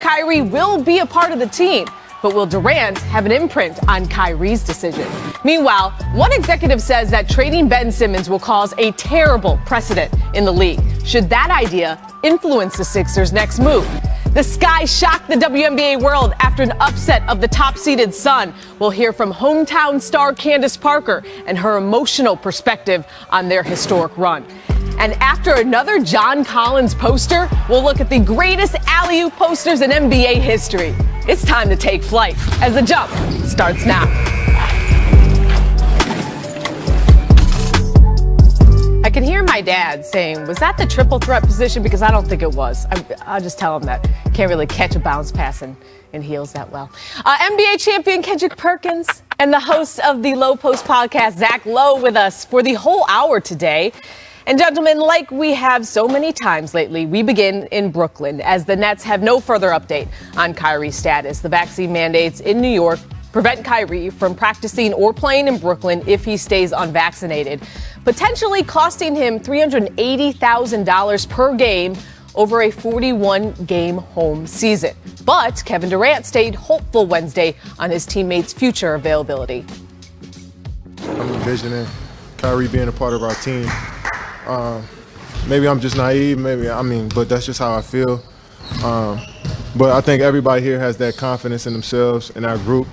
Kyrie will be a part of the team. But will Durant have an imprint on Kyrie's decision? Meanwhile, one executive says that trading Ben Simmons will cause a terrible precedent in the league. Should that idea influence the Sixers' next move? The sky shocked the WNBA world after an upset of the top-seeded Sun. We'll hear from hometown star Candace Parker and her emotional perspective on their historic run. And after another John Collins poster, we'll look at the greatest alley-oop posters in NBA history. It's time to take flight as the Jump starts now. I can hear my dad saying, was that the triple threat position? Because I don't think it was. I'll just tell him that. Can't really catch a bounce pass in heels that well. NBA champion Kendrick Perkins and the host of the Low Post podcast, Zach Lowe, with us for the whole hour today. And gentlemen, like we have so many times lately, we begin in Brooklyn as the Nets have no further update on Kyrie's status. The vaccine mandates in New York prevent Kyrie from practicing or playing in Brooklyn if he stays unvaccinated, potentially costing him $380,000 per game over a 41-game home season. But Kevin Durant stayed hopeful Wednesday on his teammates' future availability. I'm envisioning Kyrie being a part of our team. Maybe I'm just naive, but that's just how I feel. But I think everybody here has that confidence in themselves and our group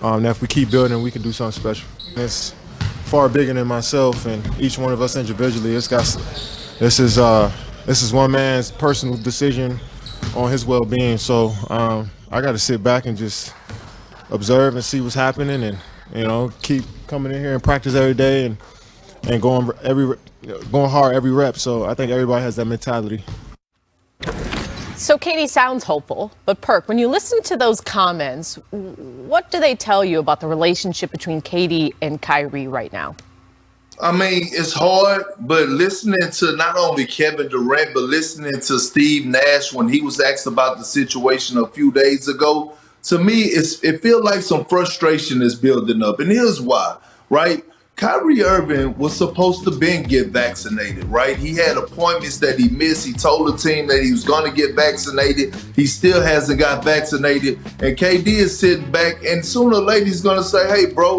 that if we keep building, we can do something special. It's far bigger than myself and each one of us individually. This is one man's personal decision on his well-being. So I got to sit back and just observe and see what's happening, and keep coming in here and practice every day and going hard every rep. So I think everybody has that mentality. So Katie sounds hopeful, but Perk, when you listen to those comments, what do they tell you about the relationship between Katie and Kyrie right now? I mean, it's hard, but listening to not only Kevin Durant, but listening to Steve Nash when he was asked about the situation a few days ago, to me, it feels like some frustration is building up. And here's why, right? Kyrie Irving was supposed to get vaccinated, right? He had appointments that he missed. He told the team that he was going to get vaccinated. He still hasn't got vaccinated. And KD is sitting back, and sooner or later he's going to say, hey, bro,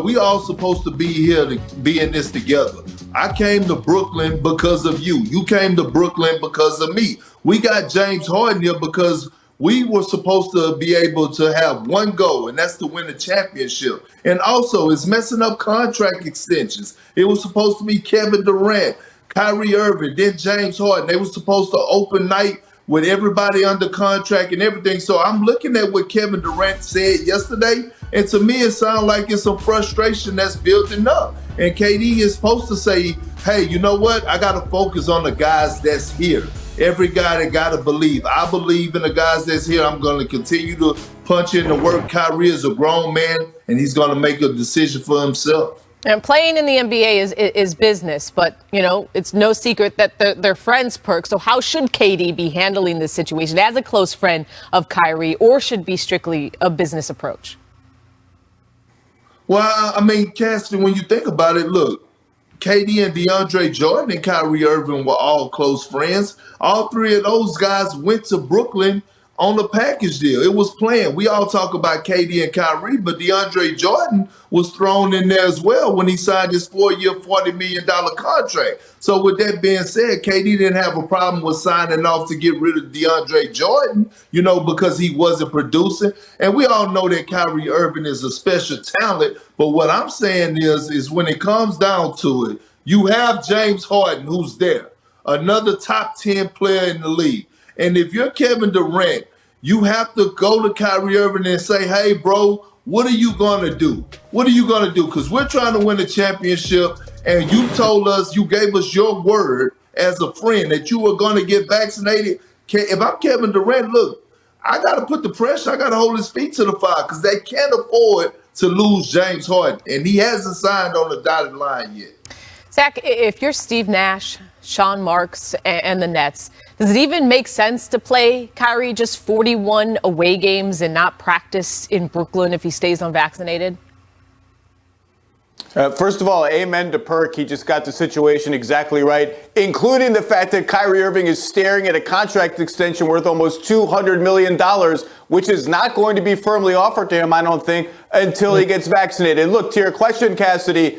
we all supposed to be here to be in this together. I came to Brooklyn because of you. You came to Brooklyn because of me. We got James Harden here because we were supposed to be able to have one goal, and that's to win the championship. And also, it's messing up contract extensions. It was supposed to be Kevin Durant, Kyrie Irving, then James Harden. They were supposed to open night with everybody under contract and everything. So I'm looking at what Kevin Durant said yesterday, and to me, it sounds like it's some frustration that's building up. And KD is supposed to say, hey, you know what? I got to focus on the guys that's here. Every guy that got to believe. I believe in the guys that's here. I'm going to continue to punch in the work. Kyrie is a grown man, and he's going to make a decision for himself. And playing in the NBA is business, but, it's no secret that they're friends, Perk. So how should KD be handling this situation as a close friend of Kyrie, or should be strictly a business approach? Well, I mean, Cassidy, when you think about it, look, KD and DeAndre Jordan and Kyrie Irving were all close friends. All three of those guys went to Brooklyn on a package deal. It was planned. We all talk about KD and Kyrie, but DeAndre Jordan was thrown in there as well when he signed his 4-year, $40 million contract. So with that being said, KD didn't have a problem with signing off to get rid of DeAndre Jordan, because he wasn't producing. And we all know that Kyrie Irving is a special talent. But what I'm saying is when it comes down to it, you have James Harden, who's there, another top 10 player in the league. And if you're Kevin Durant, you have to go to Kyrie Irving and say, hey, bro, what are you going to do? What are you going to do? Because we're trying to win a championship, and you told us, you gave us your word as a friend that you were going to get vaccinated. If I'm Kevin Durant, look, I got to put the pressure. I got to hold his feet to the fire because they can't afford to lose James Harden, and he hasn't signed on the dotted line yet. Zach, if you're Steve Nash, Sean Marks, and the Nets, does it even make sense to play Kyrie just 41 away games and not practice in Brooklyn if he stays unvaccinated? First of all, amen to Perk. He just got the situation exactly right, including the fact that Kyrie Irving is staring at a contract extension worth almost $200 million, which is not going to be firmly offered to him, I don't think, until he gets vaccinated. Look, to your question, Cassidy,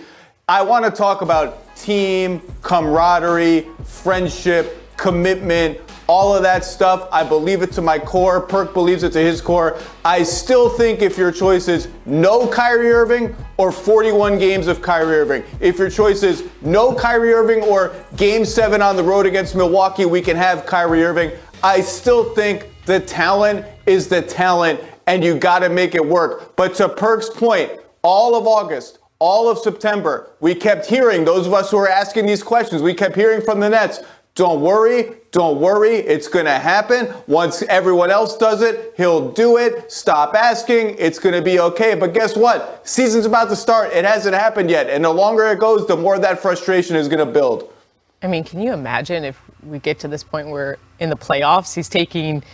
I want to talk about team, camaraderie, friendship, commitment, all of that stuff. I believe it to my core. Perk believes it to his core. I still think if your choice is no Kyrie Irving or 41 games of Kyrie Irving, if your choice is no Kyrie Irving or Game 7 on the road against Milwaukee, we can have Kyrie Irving. I still think the talent is the talent, and you got to make it work. But to Perk's point, all of August, all of September, we kept hearing, those of us who are asking these questions, we kept hearing from the Nets, don't worry, it's going to happen. Once everyone else does it, he'll do it. Stop asking, it's going to be okay. But guess what? Season's about to start. It hasn't happened yet. And the longer it goes, the more that frustration is going to build. I mean, can you imagine if we get to this point where in the playoffs, he's taking,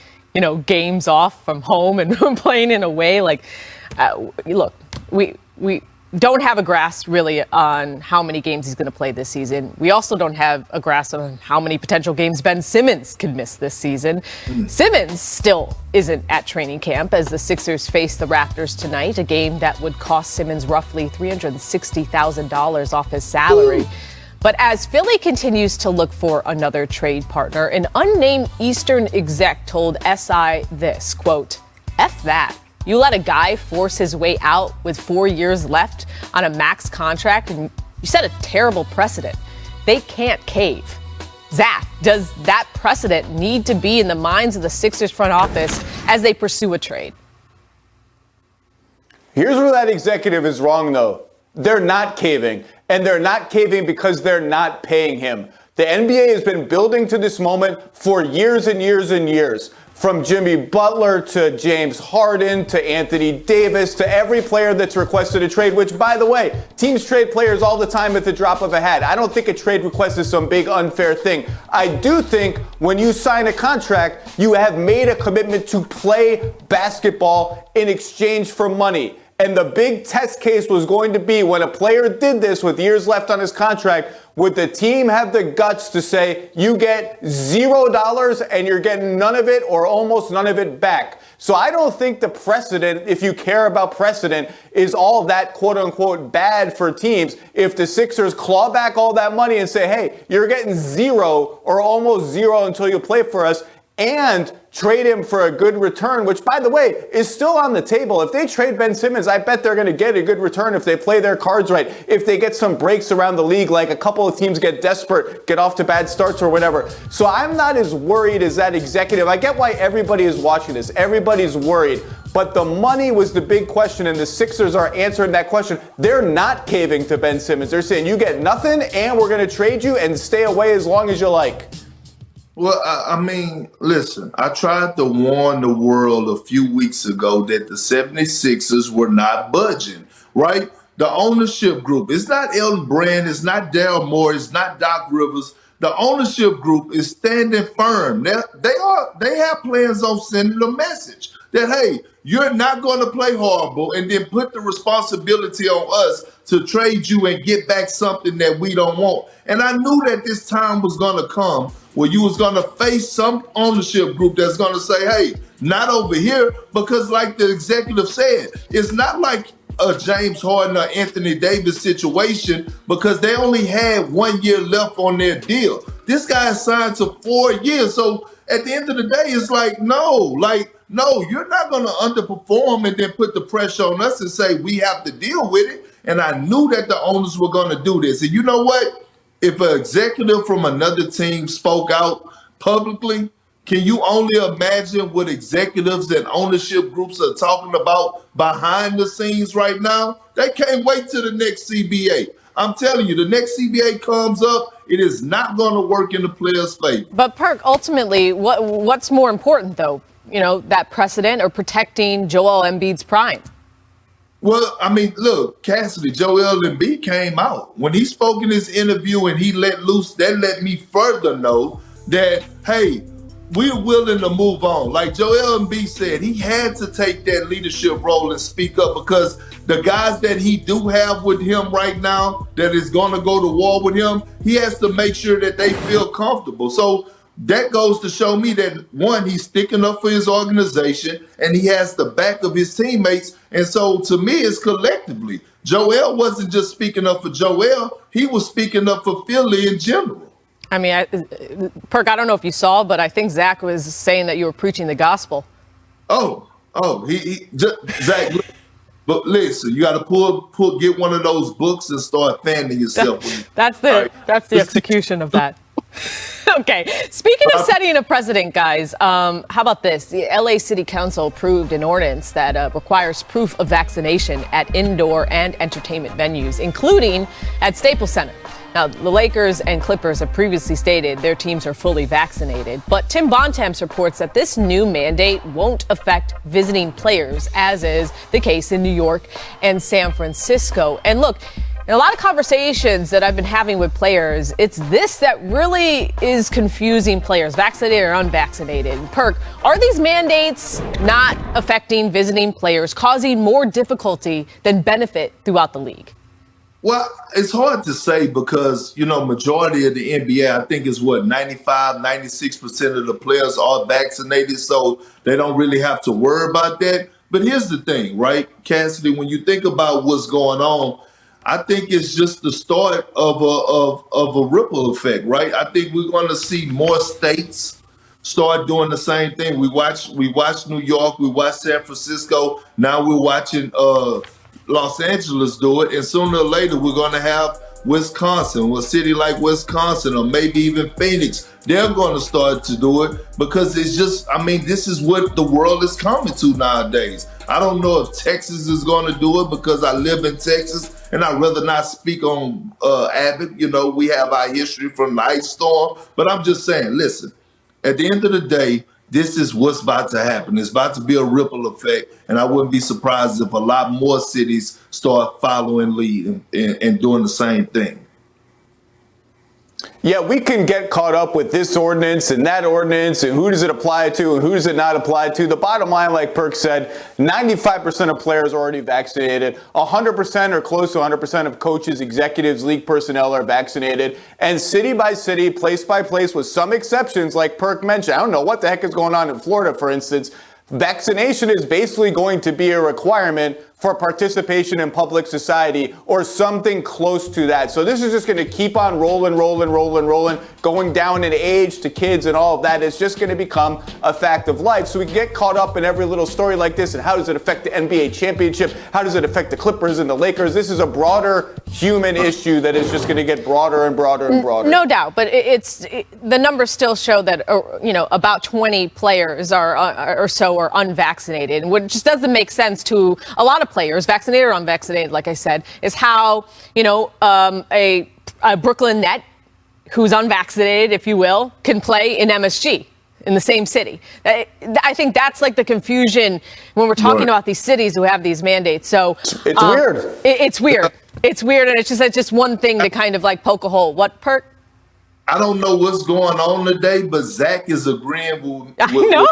games off from home and playing in a way like, look, we don't have a grasp really on how many games he's going to play this season. We also don't have a grasp on how many potential games Ben Simmons could miss this season. Simmons still isn't at training camp as the Sixers face the Raptors tonight, a game that would cost Simmons roughly $360,000 off his salary. Ooh. But as Philly continues to look for another trade partner, an unnamed Eastern exec told SI this, quote, F that. You let a guy force his way out with 4 years left on a max contract, and you set a terrible precedent. They can't cave. Zach, does that precedent need to be in the minds of the Sixers front office as they pursue a trade? Here's where that executive is wrong, though. They're not caving, and they're not caving because they're not paying him. The NBA has been building to this moment for years and years and years. From Jimmy Butler to James Harden to Anthony Davis to every player that's requested a trade, which, by the way, teams trade players all the time at the drop of a hat. I don't think a trade request is some big unfair thing. I do think when you sign a contract, you have made a commitment to play basketball in exchange for money. And the big test case was going to be when a player did this with years left on his contract, would the team have the guts to say, you get $0 and you're getting none of it or almost none of it back? So I don't think the precedent, if you care about precedent, is all that quote unquote bad for teams. If the Sixers claw back all that money and say, hey, you're getting $0 or almost $0 until you play for us, and trade him for a good return, which, by the way, is still on the table. If they trade Ben Simmons, I bet they're going to get a good return if they play their cards right, if they get some breaks around the league, like a couple of teams get desperate, get off to bad starts or whatever. So I'm not as worried as that executive. I get why everybody is watching this. Everybody's worried. But the money was the big question, and the Sixers are answering that question. They're not caving to Ben Simmons. They're saying, you get nothing, and we're going to trade you and stay away as long as you like. Well, I mean, listen, I tried to warn the world a few weeks ago that the 76ers were not budging, right? The ownership group, it's not Elton Brand, it's not Daryl Morey, it's not Doc Rivers. The ownership group is standing firm. They have plans on sending a message that, hey, you're not going to play horrible and then put the responsibility on us to trade you and get back something that we don't want. And I knew that this time was going to come where you was going to face some ownership group that's going to say, hey, not over here, because like the executive said, it's not like a James Harden or Anthony Davis situation because they only had 1 year left on their deal. This guy signed to 4 years. So at the end of the day, it's like, no, you're not going to underperform and then put the pressure on us and say we have to deal with it. And I knew that the owners were going to do this. And you know what? If an executive from another team spoke out publicly, can you only imagine what executives and ownership groups are talking about behind the scenes right now? They can't wait till the next CBA. I'm telling you, the next CBA comes up, it is not going to work in the players' favor. But Perk, ultimately, what's more important, though? That precedent or protecting Joel Embiid's prime? Well, I mean, look, Cassidy, Joel Embiid came out. When he spoke in his interview and he let loose, that let me further know that, hey, we're willing to move on. Like Joel Embiid said, he had to take that leadership role and speak up because the guys that he do have with him right now that is going to go to war with him, he has to make sure that they feel comfortable. So that goes to show me that, one, he's sticking up for his organization and he has the back of his teammates. And so to me, it's collectively. Joel wasn't just speaking up for Joel, he was speaking up for Philly in general. I mean, Perk, I don't know if you saw, but I think Zach was saying that you were preaching the gospel. Zach, but listen, you got to get one of those books and start fanning yourself. That's the execution of that. Okay. Speaking of setting a precedent, guys, how about this? The LA City Council approved an ordinance that requires proof of vaccination at indoor and entertainment venues, including at Staples Center. Now, the Lakers and Clippers have previously stated their teams are fully vaccinated, but Tim Bontemps reports that this new mandate won't affect visiting players, as is the case in New York and San Francisco. And look, in a lot of conversations that I've been having with players, it's this that really is confusing players, vaccinated or unvaccinated. Perk, are these mandates not affecting visiting players, causing more difficulty than benefit throughout the league? Well, it's hard to say because, majority of the NBA, I think is 95, 96% of the players are vaccinated, so they don't really have to worry about that. But here's the thing, right, Cassidy, when you think about what's going on, I think it's just the start of a ripple effect, right? I think we're going to see more states start doing the same thing. We watched New York, we watched San Francisco, now we're watching Los Angeles do it, and sooner or later we're going to have Wisconsin, a city like Wisconsin, or maybe even Phoenix. They're going to start to do it because it's just, this is what the world is coming to nowadays. I don't know if Texas is going to do it because I live in Texas and I'd rather not speak on Abbott. We have our history from the ice storm, but I'm just saying, listen, at the end of the day, this is what's about to happen. It's about to be a ripple effect, and I wouldn't be surprised if a lot more cities start following lead and doing the same thing. Yeah, we can get caught up with this ordinance and that ordinance and who does it apply to and who does it not apply to. The bottom line, like Perk said, 95% of players are already vaccinated. 100% or close to 100% of coaches, executives, league personnel are vaccinated. And city by city, place by place, with some exceptions, like Perk mentioned, I don't know what the heck is going on in Florida, for instance. Vaccination is basically going to be a requirement for participation in public society or something close to that. So this is just going to keep on rolling, going down in age to kids and all of that. It's just going to become a fact of life. So we get caught up in every little story like this. And how does it affect the NBA championship? How does it affect the Clippers and the Lakers? This is a broader human issue that is just going to get broader and broader and broader. No doubt. But the numbers still show that, about 20 players or so are unvaccinated, which just doesn't make sense to a lot of players, vaccinated or unvaccinated, like I said, is how, a Brooklyn net who's unvaccinated, if you will, can play in MSG in the same city. I think that's like the confusion when we're talking about these cities who have these mandates. So it's weird. It's weird. It's weird. And it's just one thing to kind of like poke a hole. What, Perk? I don't know what's going on today, but Zach is agreeing with I know.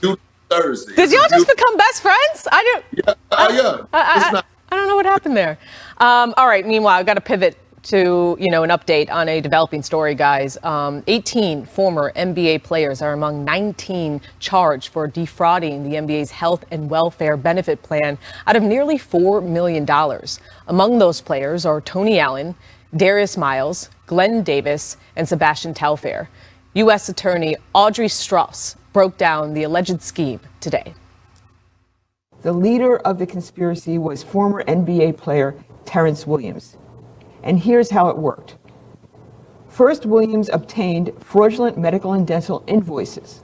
You Thursday. Did y'all just become best friends? I don't know what happened there. All right. Meanwhile, I've got to pivot to, an update on a developing story, guys. 18 former NBA players are among 19 charged for defrauding the NBA's health and welfare benefit plan out of nearly $4 million. Among those players are Tony Allen, Darius Miles, Glenn Davis, and Sebastian Telfair. U.S. Attorney Audrey Strauss broke down the alleged scheme today. The leader of the conspiracy was former NBA player Terrence Williams. And here's how it worked. First, Williams obtained fraudulent medical and dental invoices.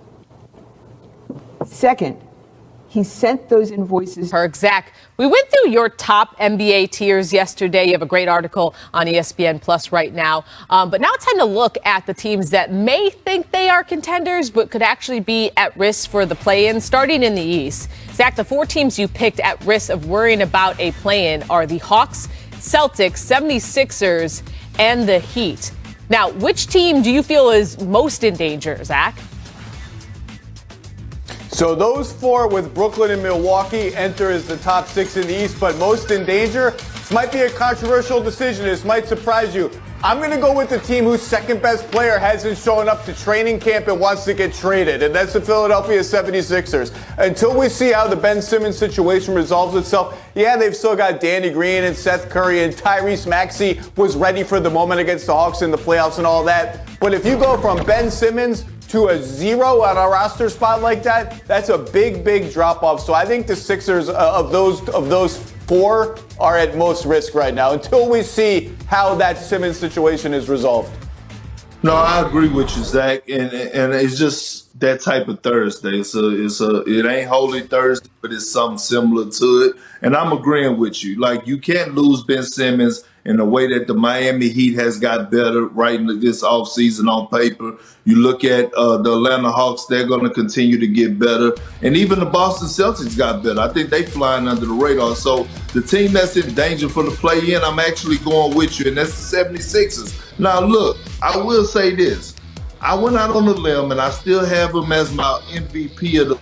Second, he sent those invoices. Zach, we went through your top NBA tiers yesterday. You have a great article on ESPN Plus right now. But now it's time to look at the teams that may think they are contenders, but could actually be at risk for the play-in, starting in the East. Zach, the 4 teams you picked at risk of worrying about a play-in are the Hawks, Celtics, 76ers, and the Heat. Now, which team do you feel is most in danger, Zach? So those four with Brooklyn and Milwaukee enter as the top six in the East, but most in danger. This might be a controversial decision. This might surprise you. I'm going to go with the team whose second best player hasn't shown up to training camp and wants to get traded, and that's the Philadelphia 76ers. Until we see how the Ben Simmons situation resolves itself, yeah, they've still got Danny Green and Seth Curry, and Tyrese Maxey was ready for the moment against the Hawks in the playoffs and all that. But if you go from Ben Simmons to a zero on a roster spot like that, that's a big, big drop-off. So I think the Sixers, of those four, are at most risk right now until we see how that Simmons situation is resolved. No, I agree with you, Zach, and it's just that type of Thursday. It ain't Holy Thursday, but it's something similar to it. And I'm agreeing with you. Like, you can't lose Ben Simmons in the way that the Miami Heat has got better right in this offseason on paper. You look at the Atlanta Hawks, they're going to continue to get better. And even the Boston Celtics got better. I think they flying under the radar. So the team that's in danger for the play-in, I'm actually going with you, and that's the 76ers. Now, look, I will say this. I went out on a limb, and I still have them as my MVP of the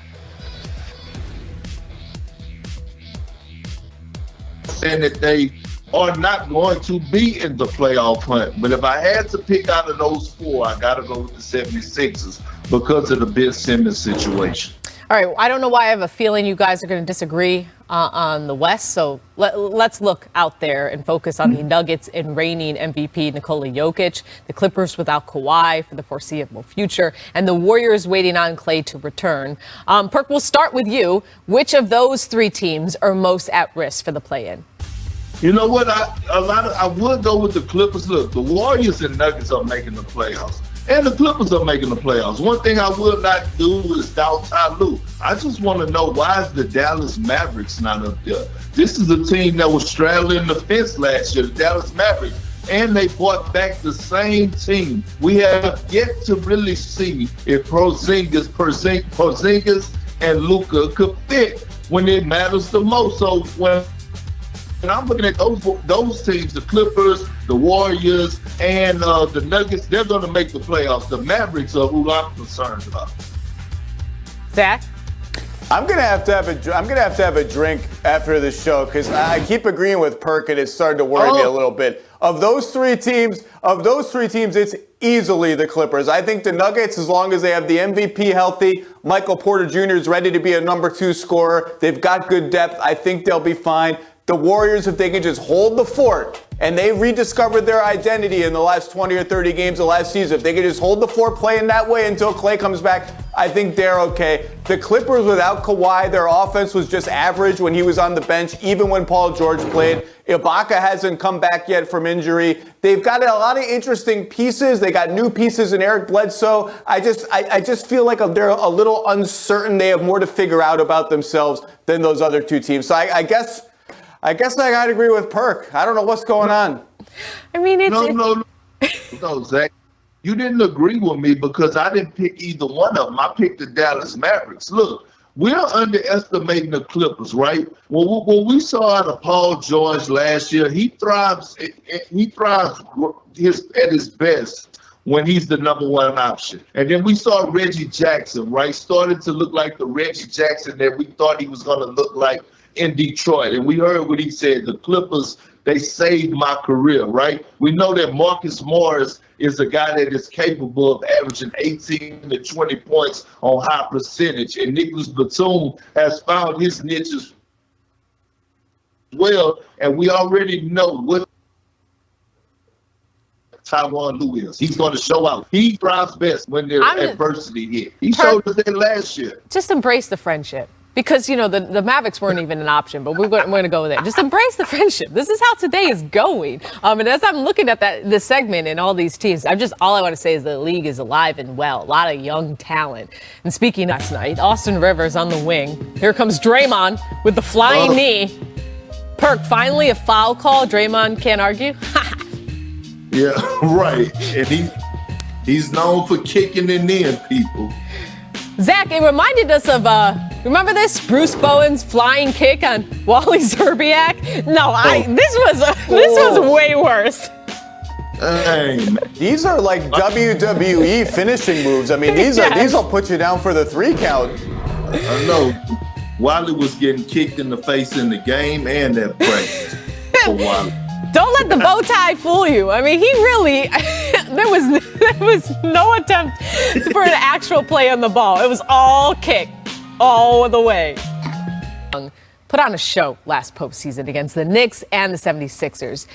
saying that they are not going to be in the playoff hunt. But if I had to pick out of those four, I got to go with the 76ers because of the Ben Simmons situation. All right, I don't know why I have a feeling you guys are going to disagree on the West, so let's look out there and focus on the Nuggets and reigning MVP Nikola Jokic, the Clippers without Kawhi for the foreseeable future, and the Warriors waiting on Klay to return. Perk, we'll start with you. Which of those three teams are most at risk for the play-in? You know what? I would go with the Clippers. Look, the Warriors and Nuggets are making the playoffs, and the Clippers are making the playoffs. One thing I will not do is doubt Ty Lue. I just want to know, why is the Dallas Mavericks not up there? This is a team that was straddling the fence last year, the Dallas Mavericks, and they brought back the same team. We have yet to really see if Porzingis and Luka could fit when it matters the most. So when I'm looking at those teams, the Clippers, the Warriors, and the Nuggets, they're going to make the playoffs. The Mavericks are who I'm concerned about. Zach? I'm gonna have to have a drink after the show because I keep agreeing with Perk and it's starting to worry me a little bit. Of those three teams, it's easily the Clippers. I think the Nuggets, as long as they have the MVP healthy, Michael Porter Jr. is ready to be a number 2 scorer. They've got good depth. I think they'll be fine. The Warriors, if they can just hold the fort, and they rediscovered their identity in the last 20 or 30 games of last season, if they can just hold the fort playing that way until Klay comes back, I think they're okay. The Clippers without Kawhi, their offense was just average when he was on the bench, even when Paul George played. Ibaka hasn't come back yet from injury. They've got a lot of interesting pieces. They got new pieces in Eric Bledsoe. I just feel like they're a little uncertain. They have more to figure out about themselves than those other two teams. So I guess I gotta agree with Perk. I don't know what's going on. I mean, No, Zach. You didn't agree with me because I didn't pick either one of them. I picked the Dallas Mavericks. Look, we're underestimating the Clippers, right? Well, what we saw out of Paul George last year, he thrives at his best when he's the number 1 option. And then we saw Reggie Jackson, right, started to look like the Reggie Jackson that we thought he was going to look like in Detroit. And we heard what he said, the Clippers, they saved my career, right? We know that Marcus Morris is a guy that is capable of averaging 18 to 20 points on high percentage. And Nicholas Batum has found his niche as well. And we already know what Tyronn Lue is. He's going to show out. He thrives best when there's adversity hit. He showed us that last year. Just embrace the friendship. Because, you know, the Mavericks weren't even an option, but we're going to go there. Just embrace the friendship. This is how today is going. And as I'm looking at this segment and all these teams, all I want to say is the league is alive and well. A lot of young talent. And speaking last night, Austin Rivers on the wing. Here comes Draymond with the flying knee. Perk, finally a foul call. Draymond can't argue. Yeah, right. And he's known for kicking it in, people. Zach, it reminded us of, remember this? Bruce Bowen's flying kick on Wally Zerbiak? No, this was way worse. Hey, man. These are like WWE finishing moves. I mean, these will put you down for the 3 count. I know. Wiley was getting kicked in the face in the game and that practice. Don't let the bow tie fool you. I mean, he really, there was no attempt for an actual play on the ball. It was all kick, all the way. Put on a show last postseason against the Knicks and the 76ers.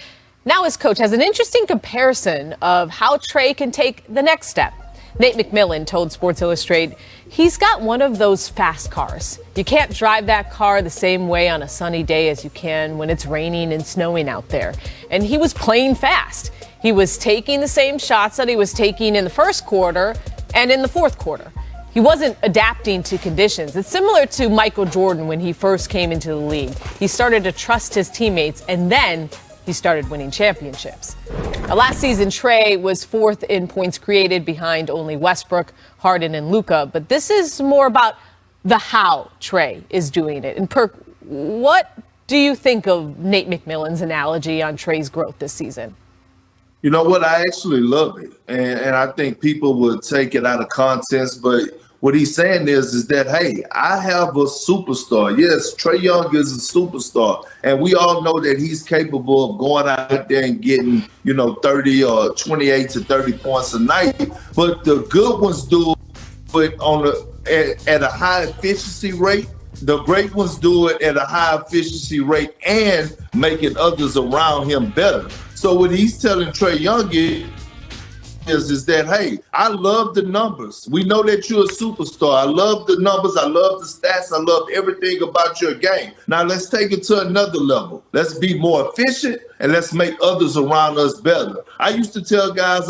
Now his coach has an interesting comparison of how Trae can take the next step. Nate McMillan told Sports Illustrated he's got one of those fast cars. You can't drive that car the same way on a sunny day as you can when it's raining and snowing out there. And he was playing fast. He was taking the same shots that he was taking in the first quarter and in the fourth quarter. He wasn't adapting to conditions. It's similar to Michael Jordan when he first came into the league. He started to trust his teammates, and then he started winning championships. Now, last season, Trae was 4th in points created behind only Westbrook, Harden, and Luka. But this is more about the how Trae is doing it. And Perk, what do you think of Nate McMillan's analogy on Trae's growth this season? You know what? I actually love it. And I think people would take it out of context, but what he's saying is that, hey, I have a superstar. Yes, Trae Young is a superstar. And we all know that he's capable of going out there and getting, 30 or 28 to 30 points a night. But the good ones do it at a high efficiency rate. The great ones do it at a high efficiency rate and making others around him better. So what he's telling Trae Young is that, hey, I love the numbers. We know that you're a superstar. I love the numbers. I love the stats. I love everything about your game. Now let's take it to another level. Let's be more efficient and let's make others around us better. I used to tell guys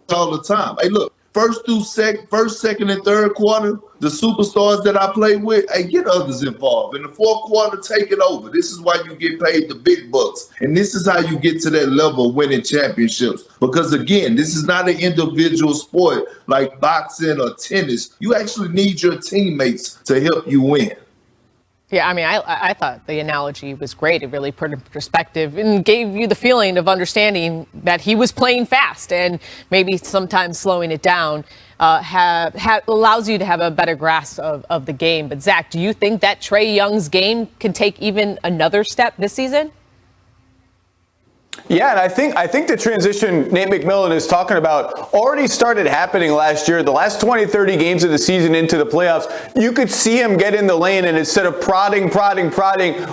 all the time, hey, look, first, second, and third quarter, the superstars that I play with, hey, get others involved. In the fourth quarter, take it over. This is why you get paid the big bucks. And this is how you get to that level of winning championships. Because, again, this is not an individual sport like boxing or tennis. You actually need your teammates to help you win. Yeah, I mean, I thought the analogy was great. It really put it in perspective and gave you the feeling of understanding that he was playing fast, and maybe sometimes slowing it down allows you to have a better grasp of the game. But Zach, do you think that Trae Young's game can take even another step this season? Yeah, and I think the transition Nate McMillan is talking about already started happening last year. The last 20, 30 games of the season into the playoffs, you could see him get in the lane, and instead of prodding,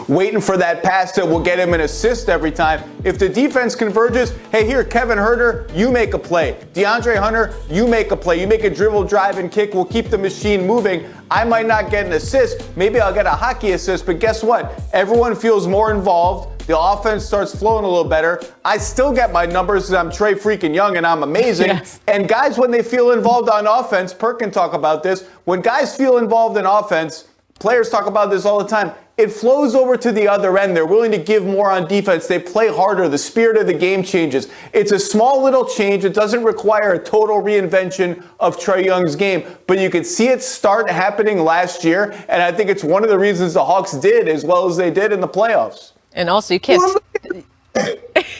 waiting for that pass that will get him an assist every time, if the defense converges, hey, here, Kevin Huerter, you make a play. DeAndre Hunter, you make a play. You make a dribble, drive, and kick. We'll keep the machine moving. I might not get an assist. Maybe I'll get a hockey assist, but guess what? Everyone feels more involved. The offense starts flowing a little better. I still get my numbers because I'm Trae freaking Young and I'm amazing. Yes. And guys, when they feel involved on offense, Perk can talk about this. When guys feel involved in offense, players talk about this all the time. It flows over to the other end. They're willing to give more on defense. They play harder. The spirit of the game changes. It's a small little change. It doesn't require a total reinvention of Trae Young's game, but you could see it start happening last year. And I think it's one of the reasons the Hawks did as well as they did in the playoffs. And also, you can't.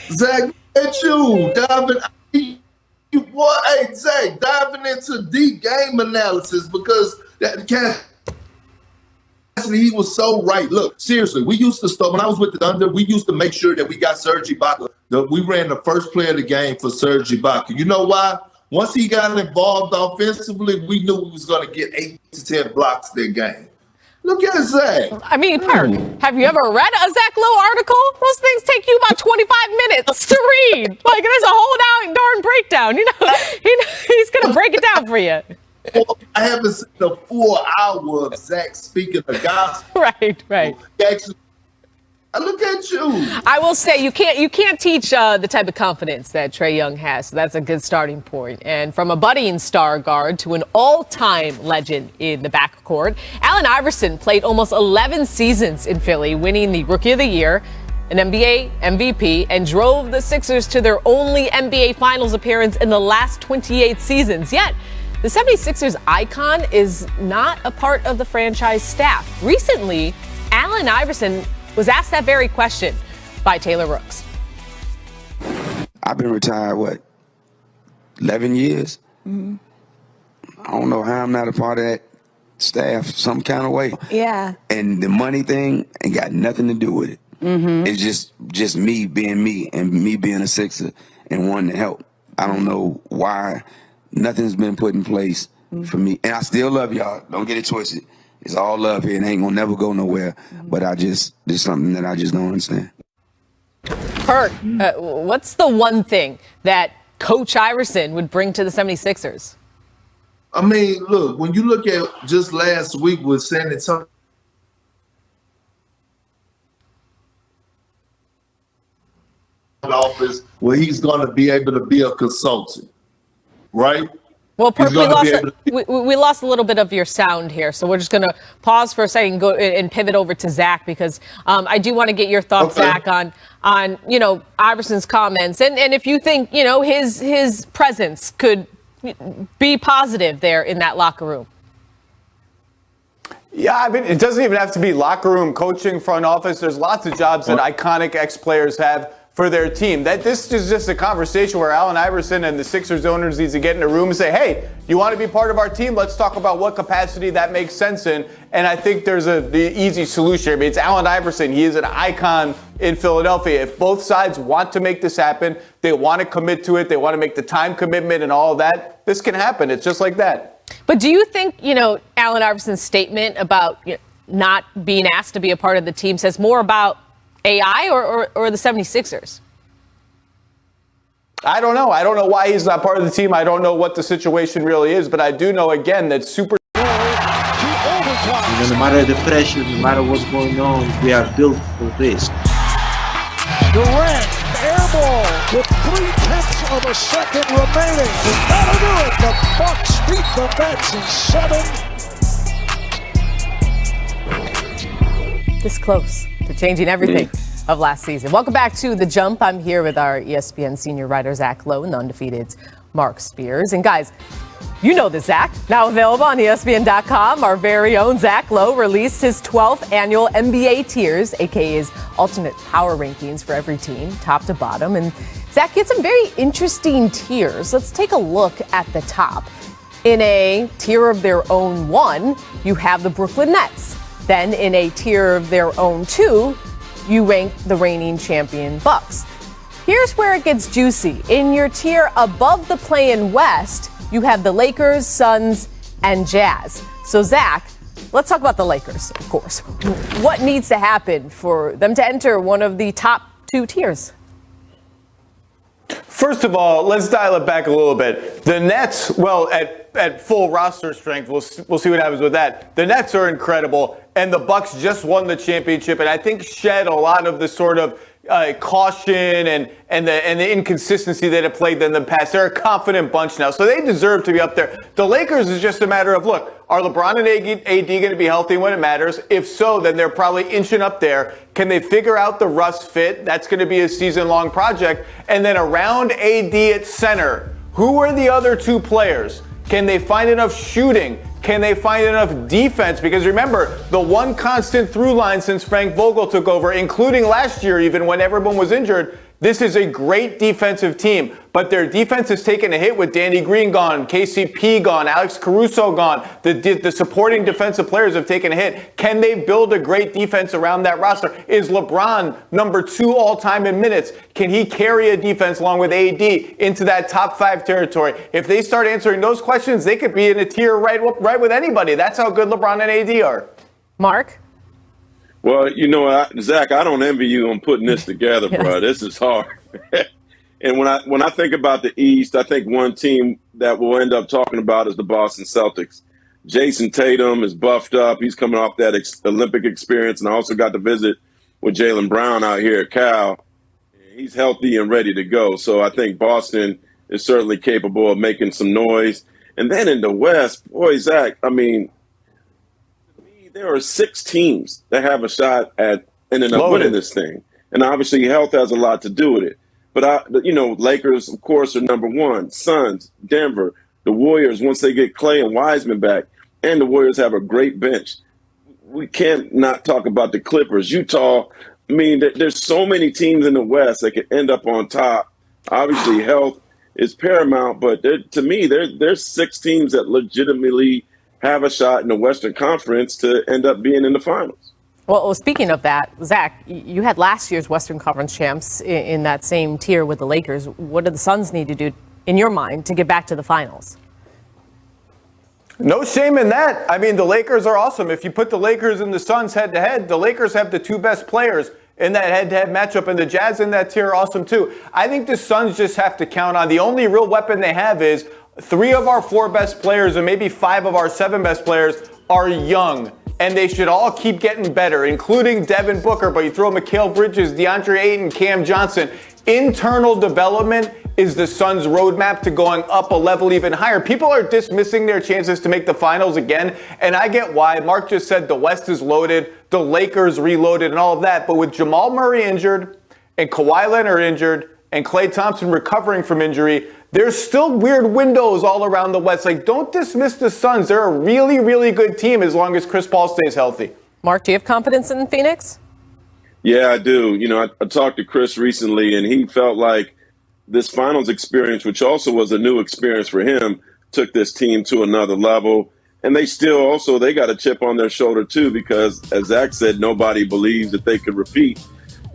Zach, at you, diving. Hey, Zach, diving into deep game analysis because he was so right. Look, seriously, we used to start when I was with the Thunder. We used to make sure that we got Serge Ibaka. We ran the first play of the game for Serge Ibaka. You know why? Once he got involved offensively, we knew we was going to get 8 to 10 blocks that game. Look at Zach. I mean, Perk, have you ever read a Zach Lowe article? Those things take you about 25 minutes to read. Like, there's a whole darn breakdown. He's going to break it down for you. I haven't seen a full hour of Zach speaking the gospel. Right. Actually, look at you. I will say you can't teach the type of confidence that Trae Young has. So that's a good starting point. And from a budding star guard to an all-time legend in the backcourt, Allen Iverson played almost 11 seasons in Philly, winning the Rookie of the Year, an NBA MVP, and drove the Sixers to their only NBA Finals appearance in the last 28 seasons. Yet, the 76ers icon is not a part of the franchise staff. Recently, Allen Iverson was asked that very question by Taylor Rooks. I've been retired, what, 11 years? I don't know how I'm not a part of that staff some kind of way. Yeah. And the money thing ain't got nothing to do with it. It's just me being me and me being a Sixer and wanting to help. I don't know why nothing's been put in place for me. And I still love y'all. Don't get it twisted. It's all love here and ain't gonna never go nowhere. But there's something that I just don't understand. Perk, what's the one thing that Coach Iverson would bring to the 76ers? I mean, look, when you look at just last week with San Antonio, office where he's going to be able to be a consultant, right? Well, Perk, He's we lost a little bit of your sound here, so we're just going to pause for a second and go and pivot over to Zach, because I do want to get your thoughts, Zach, on Iverson's comments, and if you think his presence could be positive there in that locker room. Yeah, I mean, it doesn't even have to be locker room, coaching, front office. There's lots of jobs that iconic ex-players have for their team. This is just a conversation where Allen Iverson and the Sixers owners need to get in a room and say, hey, you want to be part of our team? Let's talk about what capacity that makes sense in. And I think there's the easy solution. I mean, it's Allen Iverson. He is an icon in Philadelphia. If both sides want to make this happen, they want to commit to it, they want to make the time commitment and all of that, this can happen. It's just like that. But do you think, Allen Iverson's statement about not being asked to be a part of the team says more about AI or the 76ers? I don't know. I don't know why he's not part of the team. I don't know what the situation really is, but I do know, again, that super. No matter the pressure, no matter what's going on, we are built for this. Durant, air ball with 0.3 of a second remaining. That'll do it. The Bucks beat the Nets in 7. This close to changing everything of last season. Welcome back to The Jump. I'm here with our ESPN senior writer, Zach Lowe, and the undefeated Mark Spears. And guys, you know the Zach, now available on ESPN.com. Our very own Zach Lowe released his 12th annual NBA tiers, aka his ultimate power rankings for every team, top to bottom. And Zach gets some very interesting tiers. Let's take a look at the top. In a tier of their own 1, you have the Brooklyn Nets. Then in a tier of their own 2, you rank the reigning champion Bucks. Here's where it gets juicy. In your tier above the play-in West, you have the Lakers, Suns, and Jazz. So, Zach, let's talk about the Lakers, of course. What needs to happen for them to enter one of the top 2 tiers? First of all, let's dial it back a little bit. The Nets, well, at full roster strength, we'll see what happens with that. The Nets are incredible, and the Bucks just won the championship, and I think shed a lot of the sort of caution and the inconsistency that have plagued them in the past. They're a confident bunch now, so they deserve to be up there. The Lakers is just a matter of, look, are LeBron and AD going to be healthy when it matters? If so, then they're probably inching up there. Can they figure out the Russ fit? That's going to be a season-long project. And then around AD at center, who are the other 2 players? Can they find enough shooting? Can they find enough defense? Because remember, the one constant through line since Frank Vogel took over, including last year even when everyone was injured, this is a great defensive team. But their defense has taken a hit with Danny Green gone, KCP gone, Alex Caruso gone. The supporting defensive players have taken a hit. Can they build a great defense around that roster? Is LeBron number 2 all-time in minutes? Can he carry a defense along with AD into that top 5 territory? If they start answering those questions, they could be in a tier right with anybody. That's how good LeBron and AD are. Mark? Well, Zach, I don't envy you on putting this together, bro. This is hard. And when I think about the East, I think one team that we'll end up talking about is the Boston Celtics. Jason Tatum is buffed up. He's coming off that Olympic experience, and I also got to visit with Jaylen Brown out here at Cal. He's healthy and ready to go. So I think Boston is certainly capable of making some noise. And then in the West, boy, Zach, I mean, there are 6 teams that have a shot at ending up winning this thing. And obviously health has a lot to do with it. But, Lakers, of course, are number 1. Suns, Denver, the Warriors, once they get Clay and Wiseman back, and the Warriors have a great bench. We can't not talk about the Clippers. Utah, I mean, there's so many teams in the West that could end up on top. Obviously, health is paramount, but to me, there's 6 teams that legitimately have a shot in the Western Conference to end up being in the finals. Well, speaking of that, Zach, you had last year's Western Conference champs in that same tier with the Lakers. What do the Suns need to do, in your mind, to get back to the finals? No shame in that. I mean, the Lakers are awesome. If you put the Lakers and the Suns head-to-head, the Lakers have the 2 best players in that head-to-head matchup, and the Jazz in that tier are awesome too. I think the Suns just have to count on the only real weapon they have is 3 of our 4 best players and maybe 5 of our 7 best players are young, and they should all keep getting better, including Devin Booker, but you throw Mikal Bridges, DeAndre Ayton, Cam Johnson. Internal development is the Suns' roadmap to going up a level even higher. People are dismissing their chances to make the finals again, and I get why. Mark just said the West is loaded, the Lakers reloaded, and all of that. But with Jamal Murray injured, and Kawhi Leonard injured, and Klay Thompson recovering from injury, there's still weird windows all around the West. Like, don't dismiss the Suns. They're a really, really good team as long as Chris Paul stays healthy. Mark, do you have confidence in Phoenix? Yeah, I do. You know, I talked to Chris recently, and he felt like this finals experience, which also was a new experience for him, took this team to another level. And they got a chip on their shoulder too, because as Zach said, nobody believes that they could repeat.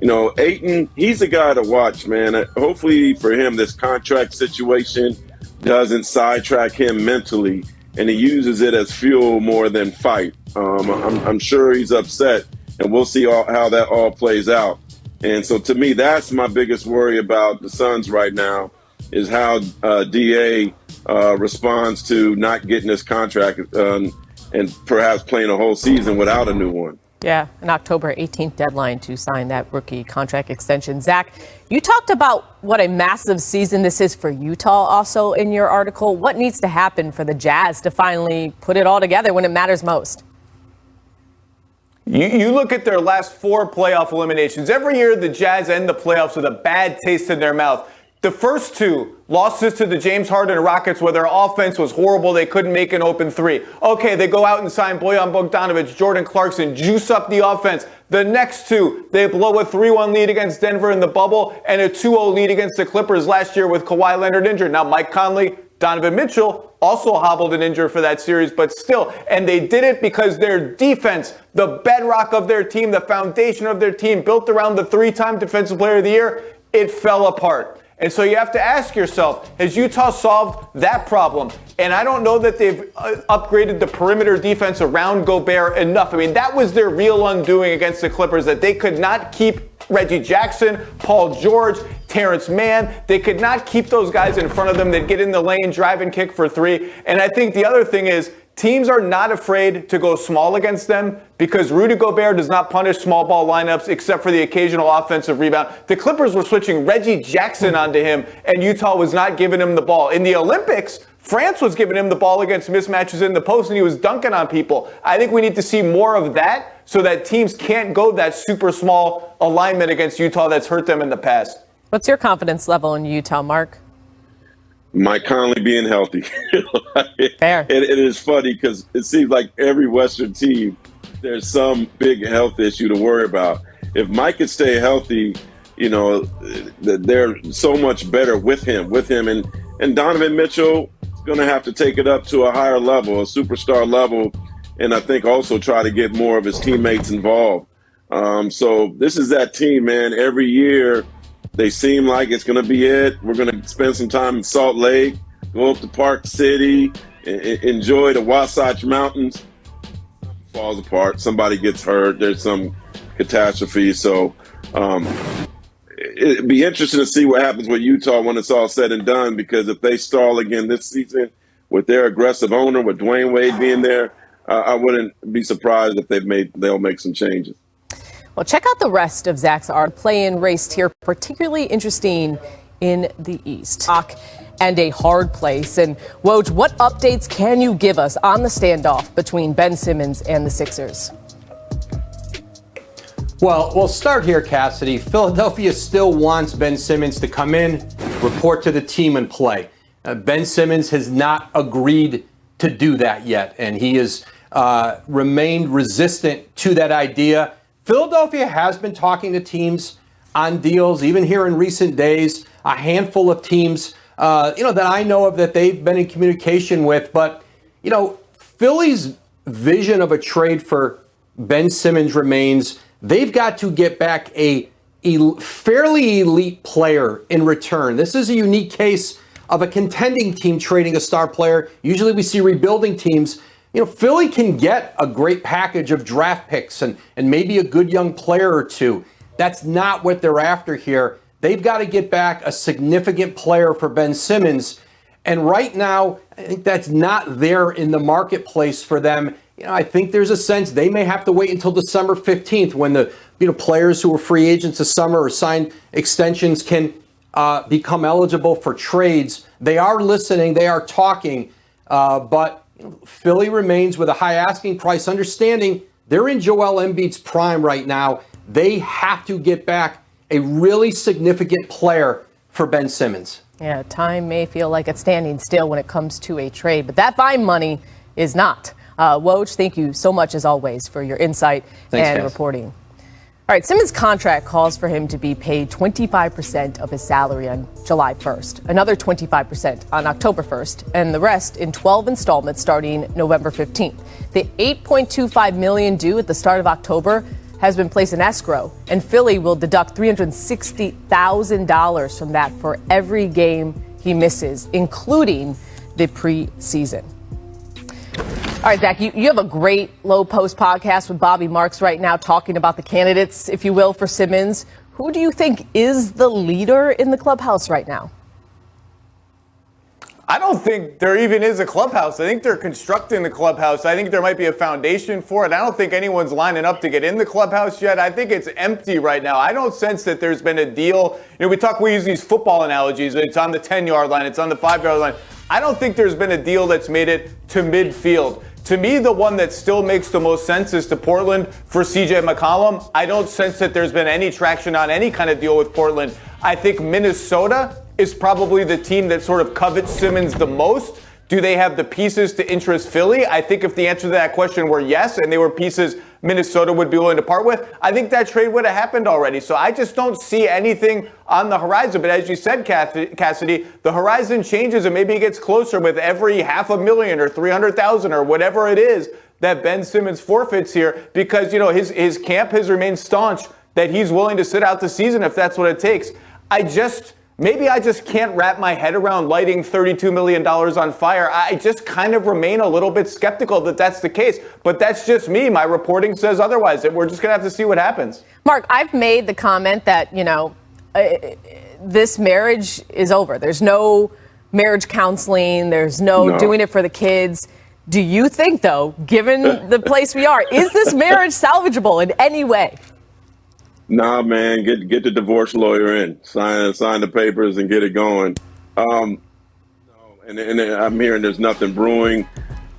You know, Ayton, he's a guy to watch, man. Hopefully for him, this contract situation doesn't sidetrack him mentally, and he uses it as fuel more than fight. I'm sure he's upset, and we'll see how that all plays out. And so to me, that's my biggest worry about the Suns right now, is how DA responds to not getting this contract and perhaps playing a whole season without a new one. Yeah, an October 18th deadline to sign that rookie contract extension. Zach, you talked about what a massive season this is for Utah also in your article. What needs to happen for the Jazz to finally put it all together when it matters most? You look at their last 4 playoff eliminations. Every year, the Jazz end the playoffs with a bad taste in their mouth. The first 2 losses to the James Harden Rockets, where their offense was horrible. They couldn't make an open 3. Okay, they go out and sign Bojan Bogdanovic, Jordan Clarkson, juice up the offense. The next 2, they blow a 3-1 lead against Denver in the bubble and a 2-0 lead against the Clippers last year with Kawhi Leonard injured. Now, Mike Conley, Donovan Mitchell also hobbled and injured for that series, but still. And they did it because their defense, the bedrock of their team, the foundation of their team, built around the 3-time Defensive Player of the Year, it fell apart. And so you have to ask yourself, has Utah solved that problem? And I don't know that they've upgraded the perimeter defense around Gobert enough. I mean, that was their real undoing against the Clippers, that they could not keep Reggie Jackson, Paul George, Terrence Mann. They could not keep those guys in front of them. They'd get in the lane, drive and kick for 3. And I think the other thing is, teams are not afraid to go small against them because Rudy Gobert does not punish small ball lineups except for the occasional offensive rebound. The Clippers were switching Reggie Jackson onto him, and Utah was not giving him the ball. In the Olympics, France was giving him the ball against mismatches in the post, and he was dunking on people. I think we need to see more of that so that teams can't go that super small alignment against Utah that's hurt them in the past. What's your confidence level in Utah, Mark? Mike Conley being healthy. Fair. It is funny because it seems like every Western team, there's some big health issue to worry about. If Mike could stay healthy, you know, they're so much better with him. And Donovan Mitchell is going to have to take it up to a higher level, a superstar level, and I think also try to get more of his teammates involved. So this is that team, man. Every year, they seem like it's going to be it. We're going to spend some time in Salt Lake, go up to Park City, enjoy the Wasatch Mountains. Falls apart. Somebody gets hurt. There's some catastrophe. So it'd be interesting to see what happens with Utah when it's all said and done, because if they stall again this season with their aggressive owner, with Dwayne Wade being there, I wouldn't be surprised if they'll make some changes. Well, check out the rest of Zach's art play-in race here, particularly interesting in the East. And a hard place. And Woj, what updates can you give us on the standoff between Ben Simmons and the Sixers? Well, we'll start here, Cassidy. Philadelphia still wants Ben Simmons to come in, report to the team, and play. Ben Simmons has not agreed to do that yet, and he has remained resistant to that idea. Philadelphia has been talking to teams on deals, even here in recent days. A handful of teams, that I know of that they've been in communication with. But, Philly's vision of a trade for Ben Simmons remains. They've got to get back a fairly elite player in return. This is a unique case of a contending team trading a star player. Usually we see rebuilding teams. Philly can get a great package of draft picks and maybe a good young player or two. That's not what they're after here. They've got to get back a significant player for Ben Simmons. And right now, I think that's not there in the marketplace for them. I think there's a sense they may have to wait until December 15th when the players who are free agents this summer or signed extensions can become eligible for trades. They are listening. They are talking. But Philly remains with a high asking price, understanding they're in Joel Embiid's prime right now. They have to get back a really significant player for Ben Simmons. Yeah, time may feel like it's standing still when it comes to a trade, but that fine money is not. Woj, thank you so much, as always, for your insight and reporting. All right, Simmons' contract calls for him to be paid 25% of his salary on July 1st, another 25% on October 1st, and the rest in 12 installments starting November 15th. The $8.25 million due at the start of October has been placed in escrow, and Philly will deduct $360,000 from that for every game he misses, including the preseason. All right, Zach, you have a great Low Post podcast with Bobby Marks right now talking about the candidates, if you will, for Simmons. Who do you think is the leader in the clubhouse right now? I don't think there even is a clubhouse. I think they're constructing the clubhouse. I think there might be a foundation for it. I don't think anyone's lining up to get in the clubhouse yet. I think it's empty right now. I don't sense that there's been a deal. We use these football analogies. It's on the 10-yard line. It's on the 5-yard line. I don't think there's been a deal that's made it to midfield. To me, the one that still makes the most sense is to Portland for CJ McCollum. I don't sense that there's been any traction on any kind of deal with Portland. I think Minnesota is probably the team that sort of covets Simmons the most. Do they have the pieces to interest Philly? I think if the answer to that question were yes, and they were pieces Minnesota would be willing to part with, I think that trade would have happened already. So I just don't see anything on the horizon. But as you said, Cassidy, the horizon changes and maybe it gets closer with every $500,000 or $300,000 or whatever it is that Ben Simmons forfeits here, because his camp has remained staunch that he's willing to sit out the season if that's what it takes. Maybe I just can't wrap my head around lighting $32 million on fire. I just kind of remain a little bit skeptical that that's the case. But that's just me. My reporting says otherwise. We're just going to have to see what happens. Mark, I've made the comment that, this marriage is over. There's no marriage counseling. There's no doing it for the kids. Do you think, though, given the place we are, is this marriage salvageable in any way? Nah, man, get the divorce lawyer in, sign the papers, and get it going. And I'm hearing there's nothing brewing,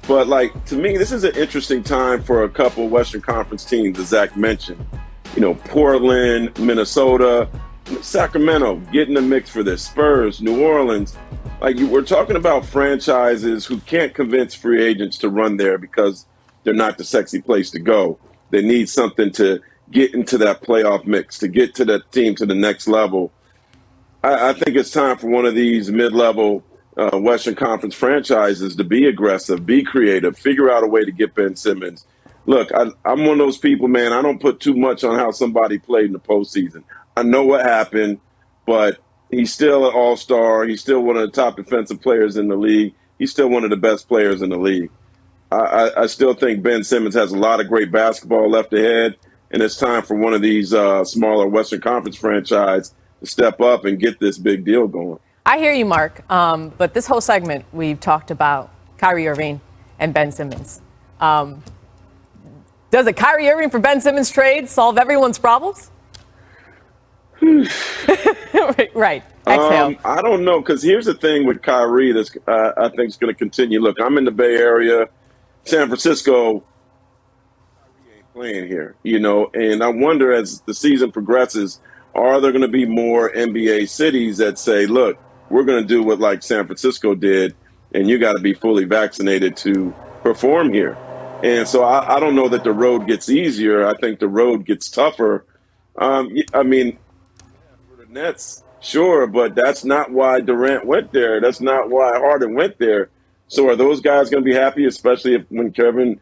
but to me, this is an interesting time for a couple Western Conference teams, as Zach mentioned. Portland, Minnesota, Sacramento, get in the mix for this. Spurs, New Orleans. We're talking about franchises who can't convince free agents to run there because they're not the sexy place to go. They need something to get into that playoff mix, to get to that team to the next level. I think it's time for one of these mid-level Western Conference franchises to be aggressive, be creative, figure out a way to get Ben Simmons. Look, I'm one of those people, man, I don't put too much on how somebody played in the postseason. I know what happened, but he's still an all-star. He's still one of the top defensive players in the league. He's still one of the best players in the league. I still think Ben Simmons has a lot of great basketball left ahead. And it's time for one of these smaller Western Conference franchise to step up and get this big deal going. I hear you, Mark. But this whole segment, we've talked about Kyrie Irving and Ben Simmons. Does a Kyrie Irving for Ben Simmons trade solve everyone's problems? Right. Exhale. I don't know, because here's the thing with Kyrie that's I think is going to continue. Look, I'm in the Bay Area, San Francisco. Playing here, and I wonder as the season progresses, are there going to be more NBA cities that say, look, we're going to do what San Francisco did, and you got to be fully vaccinated to perform here. And so I don't know that the road gets easier. I think the road gets tougher. Nets, sure, but that's not why Durant went there. That's not why Harden went there. So are those guys going to be happy, especially when Kevin